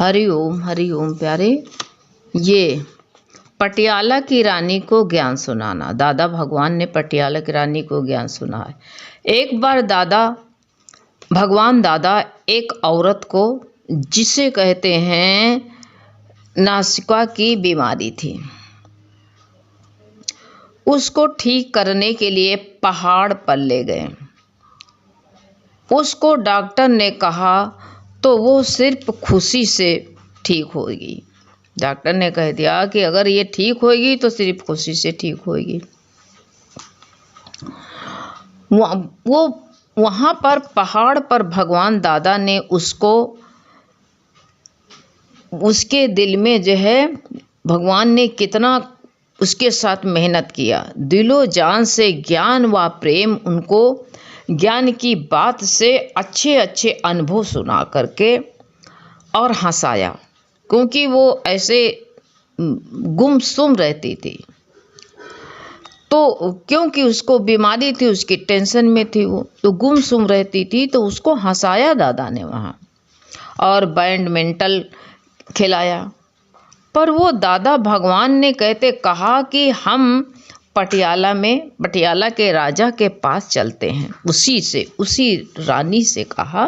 हरि ओम प्यारे। ये पटियाला की रानी को ज्ञान सुनाना। दादा भगवान ने पटियाला की रानी को ज्ञान सुना है। एक बार भगवान दादा एक औरत को, जिसे कहते हैं नासिका की बीमारी थी, उसको ठीक करने के लिए पहाड़ पर ले गए। उसको डॉक्टर ने कहा तो वो सिर्फ खुशी से ठीक होगी। डॉक्टर ने कह दिया कि अगर ये ठीक होगी तो सिर्फ खुशी से ठीक होगी। वो वहाँ पर पहाड़ पर भगवान दादा ने उसके दिल में जो है, भगवान ने कितना उसके साथ मेहनत किया। दिलो जान से ज्ञान व प्रेम उनको ज्ञान की बात से अच्छे अच्छे अनुभव सुना करके और हंसाया, क्योंकि वो ऐसे गुमसुम रहती थी। तो क्योंकि उसको बीमारी थी, उसकी टेंशन में थी, वो तो गुमसुम रहती थी, तो उसको हंसाया दादा ने वहाँ, और बैडमिंटन खिलाया। पर वो दादा भगवान ने कहा कि हम पटियाला के राजा के पास चलते हैं। उसी रानी से कहा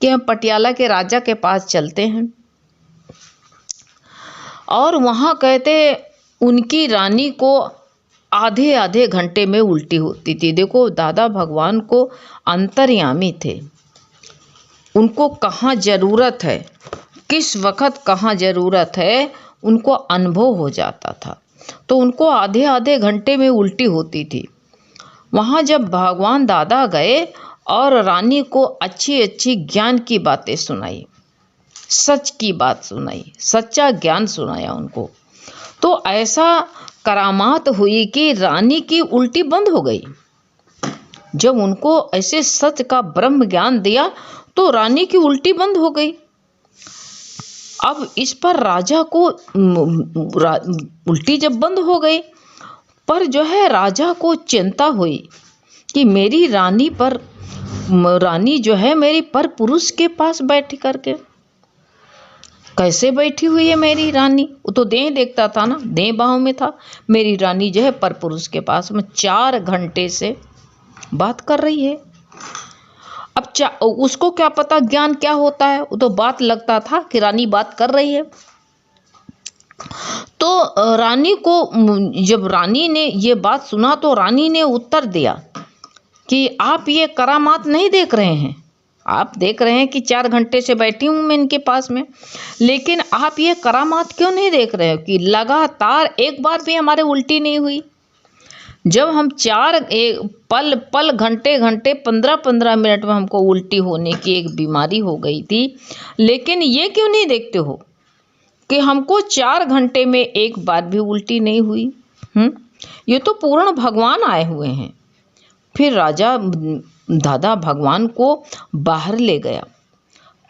कि हम पटियाला के राजा के पास चलते हैं। और वहाँ उनकी रानी को आधे आधे घंटे में उल्टी होती थी। देखो, दादा भगवान को अंतर्यामी थे, उनको कहाँ ज़रूरत है, किस वक़्त कहाँ ज़रूरत है, उनको अनुभव हो जाता था। तो उनको आधे आधे घंटे में उल्टी होती थी। वहाँ जब भगवान दादा गए और रानी को अच्छी अच्छी ज्ञान की बातें सुनाई, सच की बात सुनाई, सच्चा ज्ञान सुनाया उनको, तो ऐसा करामात हुई कि रानी की उल्टी बंद हो गई। जब उनको ऐसे सच का ब्रह्म ज्ञान दिया तो रानी की उल्टी बंद हो गई। अब इस पर राजा को उल्टी जब बंद हो गई, पर जो है राजा को चिंता हुई कि मेरी रानी जो है मेरी पर पुरुष के पास बैठ करके कैसे बैठी हुई है मेरी रानी। वो तो देह देखता था ना, देह बाहों में था। मेरी रानी जो है पर पुरुष के पास में 4 घंटे से बात कर रही है। अब उसको क्या पता ज्ञान क्या होता है, वो तो बात लगता था कि रानी बात कर रही है। तो रानी को, जब रानी ने ये बात सुना तो रानी ने उत्तर दिया कि आप ये करामात नहीं देख रहे हैं, आप देख रहे हैं कि 4 घंटे से बैठी हूँ मैं इनके पास में, लेकिन आप ये करामात क्यों नहीं देख रहे हो कि लगातार एक बार भी हमारे उल्टी नहीं हुई। जब हम 4 पल घंटे 15-15 मिनट में हमको उल्टी होने की एक बीमारी हो गई थी, लेकिन ये क्यों नहीं देखते हो कि हमको 4 घंटे में एक बार भी उल्टी नहीं हुई। ये तो पूर्ण भगवान आए हुए हैं। फिर राजा दादा भगवान को बाहर ले गया,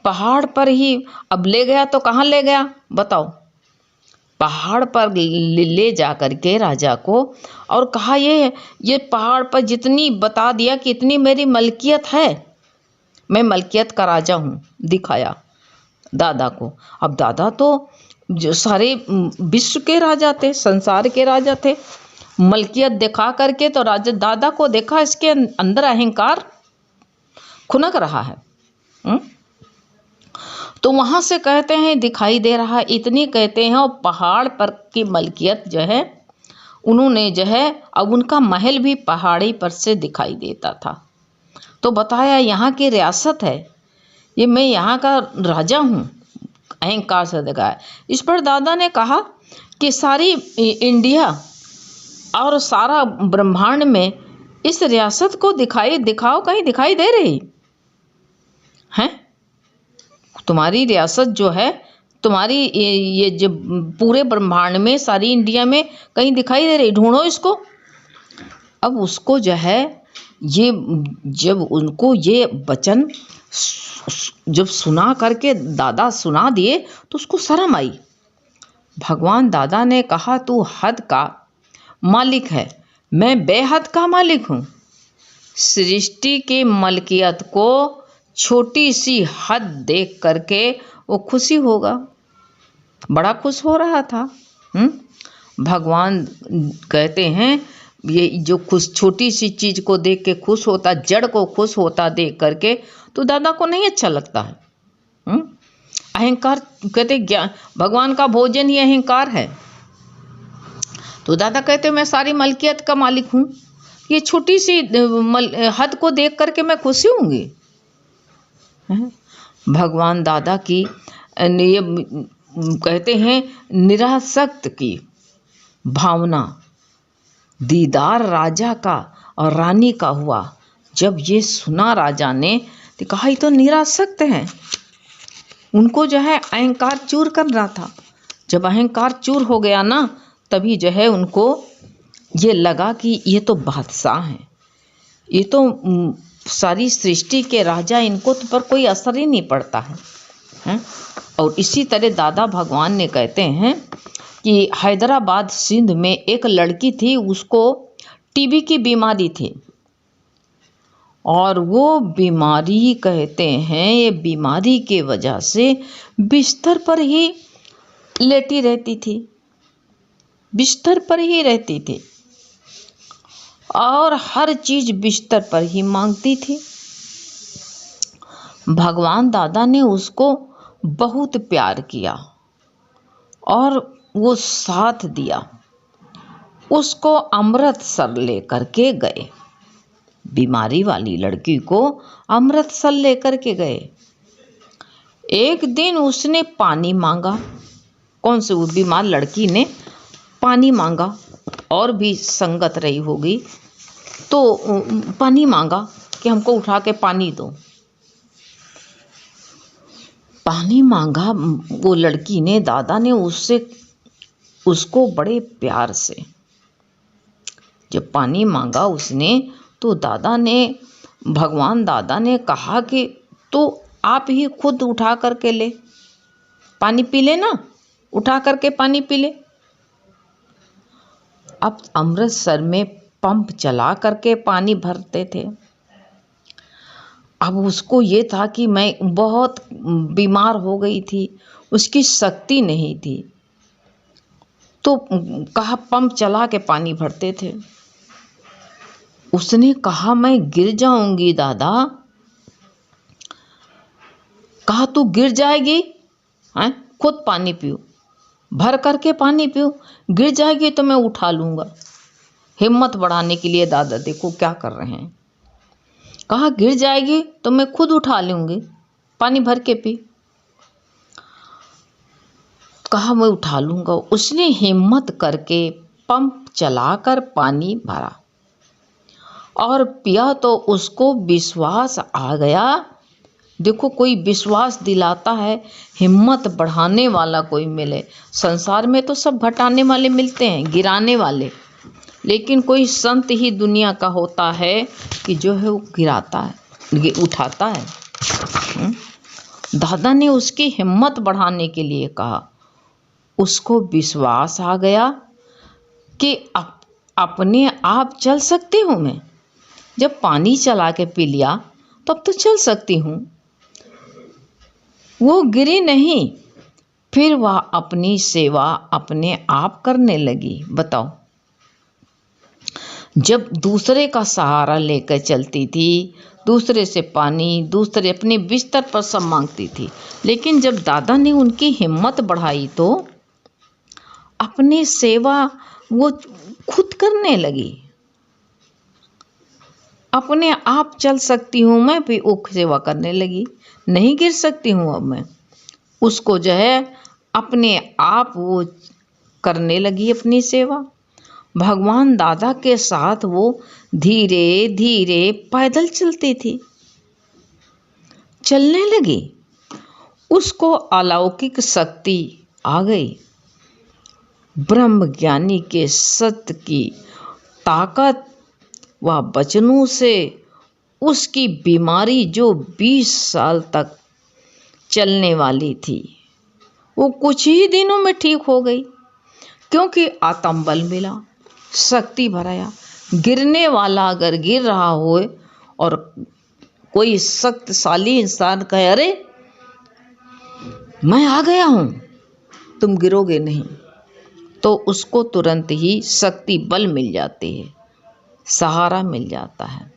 पहाड़ पर ही। अब ले गया तो कहाँ ले गया बताओ? पहाड़ पर ले जा करके राजा को, और कहा ये पहाड़ पर जितनी बता दिया कि इतनी मेरी मलकियत है, मैं मलकियत का राजा हूँ, दिखाया दादा को। अब दादा तो जो सारे विश्व के राजा थे, संसार के राजा थे, मलकियत दिखा करके तो राजा दादा को देखा इसके अंदर अहंकार खुनक रहा है। तो वहाँ से कहते हैं दिखाई दे रहा है, इतनी कहते हैं। और पहाड़ पर की मलकियत जो है, उन्होंने जो है, अब उनका महल भी पहाड़ी पर से दिखाई देता था। तो बताया यहाँ की रियासत है, ये मैं यहाँ का राजा हूँ, अहंकार से दिखाया। इस पर दादा ने कहा कि सारी इंडिया और सारा ब्रह्मांड में इस रियासत को दिखाओ, कहीं दिखाई दे रही है? तुम्हारी रियासत जो है, तुम्हारी ये जो पूरे ब्रह्मांड में, सारी इंडिया में कहीं दिखाई दे रही, ढूंढो इसको। अब उसको जो है, ये जब उनको ये वचन जब सुना करके दादा सुना दिए तो उसको शर्म आई। भगवान दादा ने कहा तू हद का मालिक है, मैं बेहद का मालिक हूँ। सृष्टि की मलकियत को छोटी सी हद देख करके वो खुशी होगा। बड़ा खुश हो रहा था। भगवान कहते हैं ये जो खुश छोटी सी चीज को देख के खुश होता, जड़ को खुश होता देख करके, तो दादा को नहीं अच्छा लगता है। अहंकार कहते भगवान का भोजन ही अहंकार है। तो दादा कहते मैं सारी मलकियत का मालिक हूँ, ये छोटी सी हद को देख करके मैं खुशी होंगी। भगवान दादा की ये कहते हैं निरासक्त की भावना दीदार राजा का और रानी का हुआ। जब ये सुना राजा ने तो कहा ये तो निरासक्त हैं, उनको जो है अहंकार चूर कर रहा था। जब अहंकार चूर हो गया ना, तभी जो है उनको ये लगा कि ये तो बादशाह हैं, ये तो सारी सृष्टि के राजा, इनको तो पर कोई असर ही नहीं पड़ता है। और इसी तरह दादा भगवान ने कहते हैं कि हैदराबाद सिंध में एक लड़की थी, उसको टीबी की बीमारी थी, और वो बीमारी कहते हैं ये बीमारी के वजह से बिस्तर पर ही लेटी रहती थी, बिस्तर पर ही रहती थी और हर चीज बिस्तर पर ही मांगती थी। भगवान दादा ने उसको बहुत प्यार किया और वो साथ दिया, उसको अमृतसर लेकर के गए, बीमारी वाली लड़की को अमृतसर लेकर के गए। एक दिन उसने पानी मांगा, कौन से वो बीमार लड़की ने पानी मांगा, और भी संगत रही होगी, तो पानी मांगा कि हमको उठा के पानी दो। पानी मांगा वो लड़की ने, दादा ने उसको बड़े प्यार से जब पानी मांगा उसने, तो दादा ने, भगवान दादा ने कहा कि तो आप ही खुद उठा करके ले, पानी पी ले ना, उठा करके पानी पी ले। अब अमृतसर में पंप चला करके पानी भरते थे। अब उसको ये था कि मैं बहुत बीमार हो गई थी, उसकी शक्ति नहीं थी, तो कहा पंप चला के पानी भरते थे। उसने कहा मैं गिर जाऊंगी दादा। कहा तू गिर जाएगी, हैं? खुद पानी पियो, भर करके पानी पियो, गिर जाएगी तो मैं उठा लूंगा। हिम्मत बढ़ाने के लिए दादा देखो क्या कर रहे हैं। कहा गिर जाएगी तो मैं खुद उठा लूंगी, पानी भर के पी। कहा मैं उठा लूंगा। उसने हिम्मत करके पंप चलाकर पानी भरा और पिया, तो उसको विश्वास आ गया। देखो कोई विश्वास दिलाता है, हिम्मत बढ़ाने वाला कोई मिले। संसार में तो सब घटाने वाले मिलते हैं, गिराने वाले, लेकिन कोई संत ही दुनिया का होता है कि जो है वो गिराता है, उठाता है। दादा ने उसकी हिम्मत बढ़ाने के लिए कहा। उसको विश्वास आ गया कि अपने आप चल सकती हूँ मैं, जब पानी चला के पी लिया तब तो चल सकती हूँ। वो गिरी नहीं, फिर वह अपनी सेवा अपने आप करने लगी। बताओ, जब दूसरे का सहारा लेकर चलती थी, दूसरे से पानी, दूसरे अपने बिस्तर पर सब मांगती थी, लेकिन जब दादा ने उनकी हिम्मत बढ़ाई तो अपनी सेवा वो खुद करने लगी। अपने आप चल सकती हूँ मैं, भी वो सेवा करने लगी। नहीं गिर सकती हूँ अब मैं, उसको जो है अपने आप वो करने लगी अपनी सेवा। भगवान दादा के साथ वो धीरे धीरे पैदल चलती थी, चलने लगी। उसको अलौकिक शक्ति आ गई, ब्रह्म ज्ञानी के सत्य की ताकत व वचनों से उसकी बीमारी जो 20 साल तक चलने वाली थी, वो कुछ ही दिनों में ठीक हो गई, क्योंकि आत्म बल मिला, शक्ति भराया। गिरने वाला अगर गिर रहा हो और कोई शक्तिशाली इंसान कहे अरे मैं आ गया हूँ, तुम गिरोगे नहीं, तो उसको तुरंत ही शक्ति बल मिल जाती है, सहारा मिल जाता है।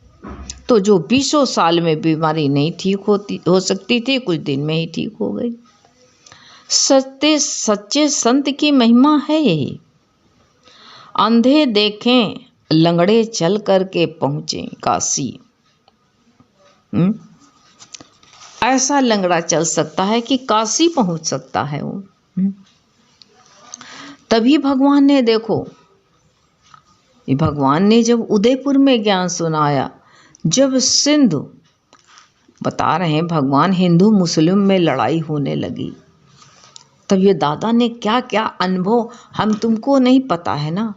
तो जो 20 साल में बीमारी नहीं ठीक हो सकती थी, कुछ दिन में ही ठीक हो गई। सच्चे संत की महिमा है यही। अंधे देखें, लंगड़े चल करके पहुँचे काशी। ऐसा लंगड़ा चल सकता है कि काशी पहुँच सकता है वो। तभी भगवान ने देखो, भगवान ने जब उदयपुर में ज्ञान सुनाया, जब सिंधु बता रहे हैं भगवान, हिंदू मुस्लिम में लड़ाई होने लगी, तब ये दादा ने क्या क्या अनुभव, हम तुमको नहीं पता है ना,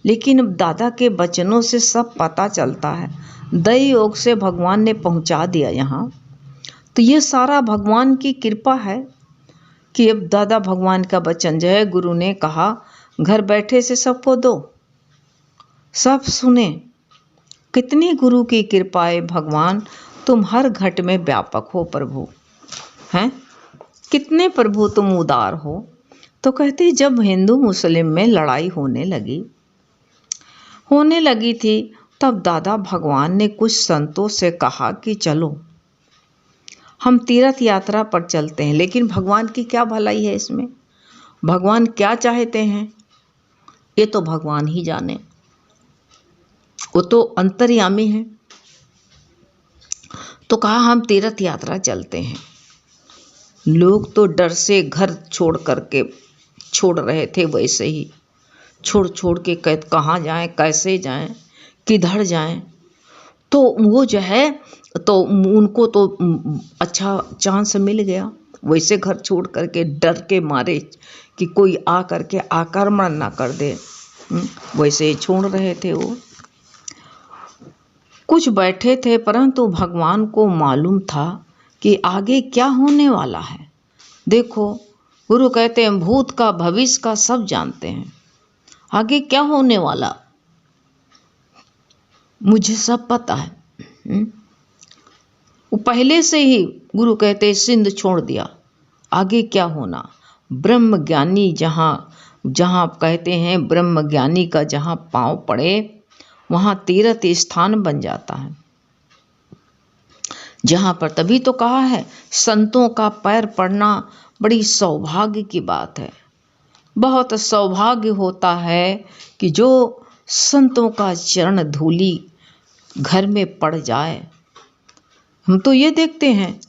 लेकिन दादा के वचनों से सब पता चलता है। दई योग से भगवान ने पहुंचा दिया यहाँ। तो ये सारा भगवान की कृपा है कि अब दादा भगवान का वचन जो है, गुरु ने कहा घर बैठे से सबको दो, सब सुने। कितनी गुरु की कृपा है भगवान, तुम हर घट में व्यापक हो प्रभु, हैं कितने प्रभु तुम उदार हो। तो कहते जब हिंदू मुस्लिम में लड़ाई होने लगी थी, तब दादा भगवान ने कुछ संतों से कहा कि चलो हम तीर्थ यात्रा पर चलते हैं। लेकिन भगवान की क्या भलाई है इसमें, भगवान क्या चाहते हैं ये तो भगवान ही जाने, वो तो अंतर्यामी है। तो कहा हम तीर्थ यात्रा चलते हैं। लोग तो डर से घर छोड़ रहे थे, वैसे ही छोड़ के कहाँ जाएं, कैसे जाएं, किधर जाएं। तो वो जो है, तो उनको तो अच्छा चांस मिल गया, वैसे घर छोड़ करके डर के मारे कि कोई आ करके आक्रमण ना कर दे, वैसे ही छोड़ रहे थे। वो कुछ बैठे थे, परंतु भगवान को मालूम था कि आगे क्या होने वाला है। देखो गुरु कहते हैं भूत का भविष्य का सब जानते हैं, आगे क्या होने वाला मुझे सब पता है। वो पहले से ही गुरु कहते हैं सिंध छोड़ दिया, आगे क्या होना। ब्रह्म ज्ञानी जहाँ कहते हैं ब्रह्म ज्ञानी का जहाँ पांव पड़े वहाँ तीर्थ स्थान बन जाता है। जहाँ पर, तभी तो कहा है संतों का पैर पड़ना बड़ी सौभाग्य की बात है। बहुत सौभाग्य होता है कि जो संतों का चरण धूली घर में पड़ जाए। हम तो ये देखते हैं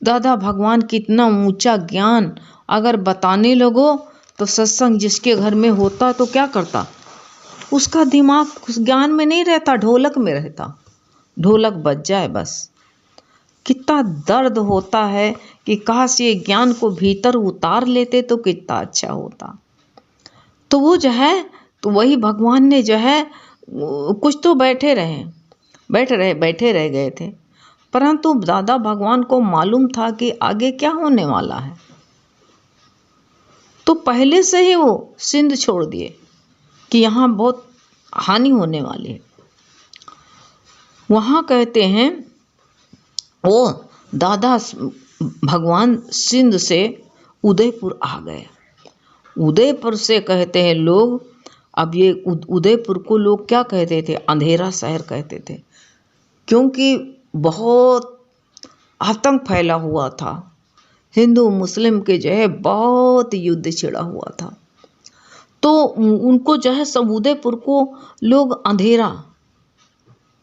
दादा भगवान कितना ऊंचा ज्ञान अगर बताने लगो तो सत्संग जिसके घर में होता तो क्या करता, उसका दिमाग उस ज्ञान में नहीं रहता, ढोलक में रहता। ढोलक बज जाए बस। कितना दर्द होता है कि काश ये ज्ञान को भीतर उतार लेते तो कितना अच्छा होता। तो वो जो है, तो वही भगवान ने जो है, कुछ तो बैठे रह गए थे, परंतु दादा भगवान को मालूम था कि आगे क्या होने वाला है। तो पहले से ही वो सिंध छोड़ दिए कि यहाँ बहुत हानि होने वाली है। वहाँ कहते हैं वो दादा भगवान सिंध से उदयपुर आ गए। उदयपुर से कहते हैं लोग, अब ये उदयपुर को लोग क्या कहते थे, अंधेरा शहर कहते थे, क्योंकि बहुत आतंक फैला हुआ था। हिंदू मुस्लिम के जो है बहुत युद्ध छिड़ा हुआ था। तो उनको जो है सब उदयपुर को लोग अंधेरा,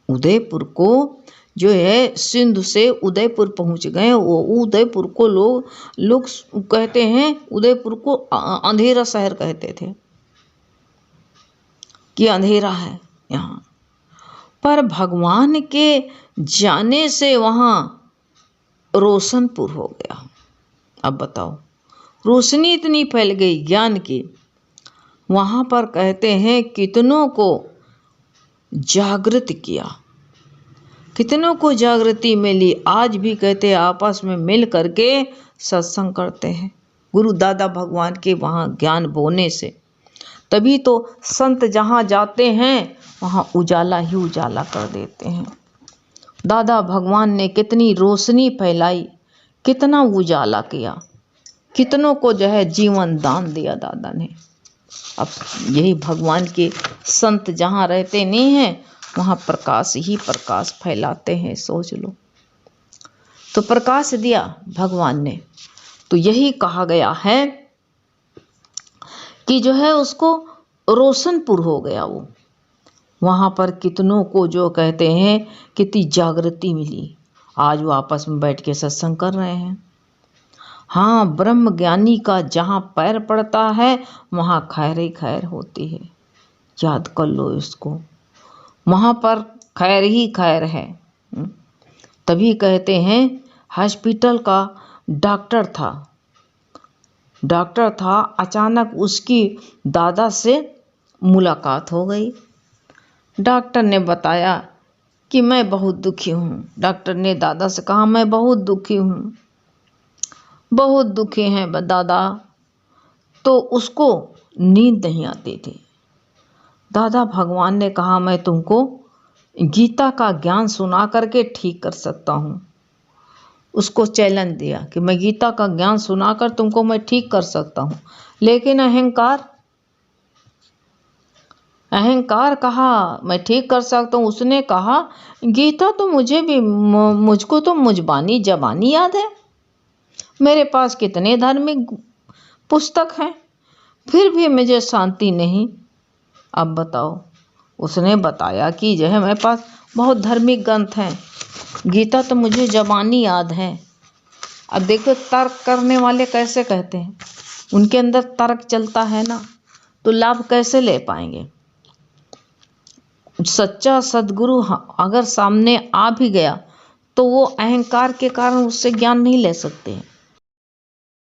उदयपुर को जो है सिंध से उदयपुर पहुंच गए। वो उदयपुर को लोग कहते हैं, उदयपुर को अंधेरा शहर कहते थे कि अंधेरा है यहाँ। पर भगवान के जाने से वहाँ रोशनपुर हो गया। अब बताओ, रोशनी इतनी फैल गई ज्ञान की, वहाँ पर कहते हैं कितनों को जागृत किया, कितनों को जागृति मिली। आज भी कहते हैं आपस में मिल करके सत्संग करते हैं गुरु दादा भगवान के वहाँ ज्ञान बोने से। तभी तो संत जहाँ जाते हैं वहाँ उजाला ही उजाला कर देते हैं। दादा भगवान ने कितनी रोशनी फैलाई, कितना उजाला किया कितनों को जो है जीवन दान दिया दादा ने। अब यही भगवान के संत जहाँ रहते नहीं हैं वहाँ प्रकाश ही प्रकाश फैलाते हैं, सोच लो। तो प्रकाश दिया भगवान ने, तो यही कहा गया है कि जो है उसको रोशनपुर हो गया वो। वहाँ पर कितनों को जो कहते हैं कितनी जागृति मिली, आज वो आपस में बैठ के सत्संग कर रहे हैं। हाँ, ब्रह्म ज्ञानी का जहाँ पैर पड़ता है वहाँ खैर ही खैर होती है, याद कर लो इसको। वहाँ पर खैर ही खैर है। तभी कहते हैं हॉस्पिटल का डॉक्टर था, अचानक उसकी दादा से मुलाकात हो गई। डॉक्टर ने बताया कि मैं बहुत दुखी हूँ। डॉक्टर ने दादा से कहा मैं बहुत दुखी हूँ, बहुत दुखी हैं दादा। तो उसको नींद नहीं आती थी। दादा भगवान ने कहा मैं तुमको गीता का ज्ञान सुना करके ठीक कर सकता हूँ। उसको चैलेंज दिया कि मैं गीता का ज्ञान सुनाकर तुमको मैं ठीक कर सकता हूँ, लेकिन अहंकार कहा मैं ठीक कर सकता हूँ। उसने कहा गीता तो मुझको तो मुजबानी जबानी याद है, मेरे पास कितने धार्मिक पुस्तक हैं, फिर भी मुझे शांति नहीं। अब बताओ, उसने बताया कि जो है मेरे पास बहुत धार्मिक ग्रंथ हैं, गीता तो मुझे जबानी याद है। अब देखो तर्क करने वाले कैसे कहते हैं, उनके अंदर तर्क चलता है ना, तो लाभ कैसे ले पाएंगे। सच्चा सद्गुरु अगर सामने आ भी गया तो वो अहंकार के कारण उससे ज्ञान नहीं ले सकते हैं।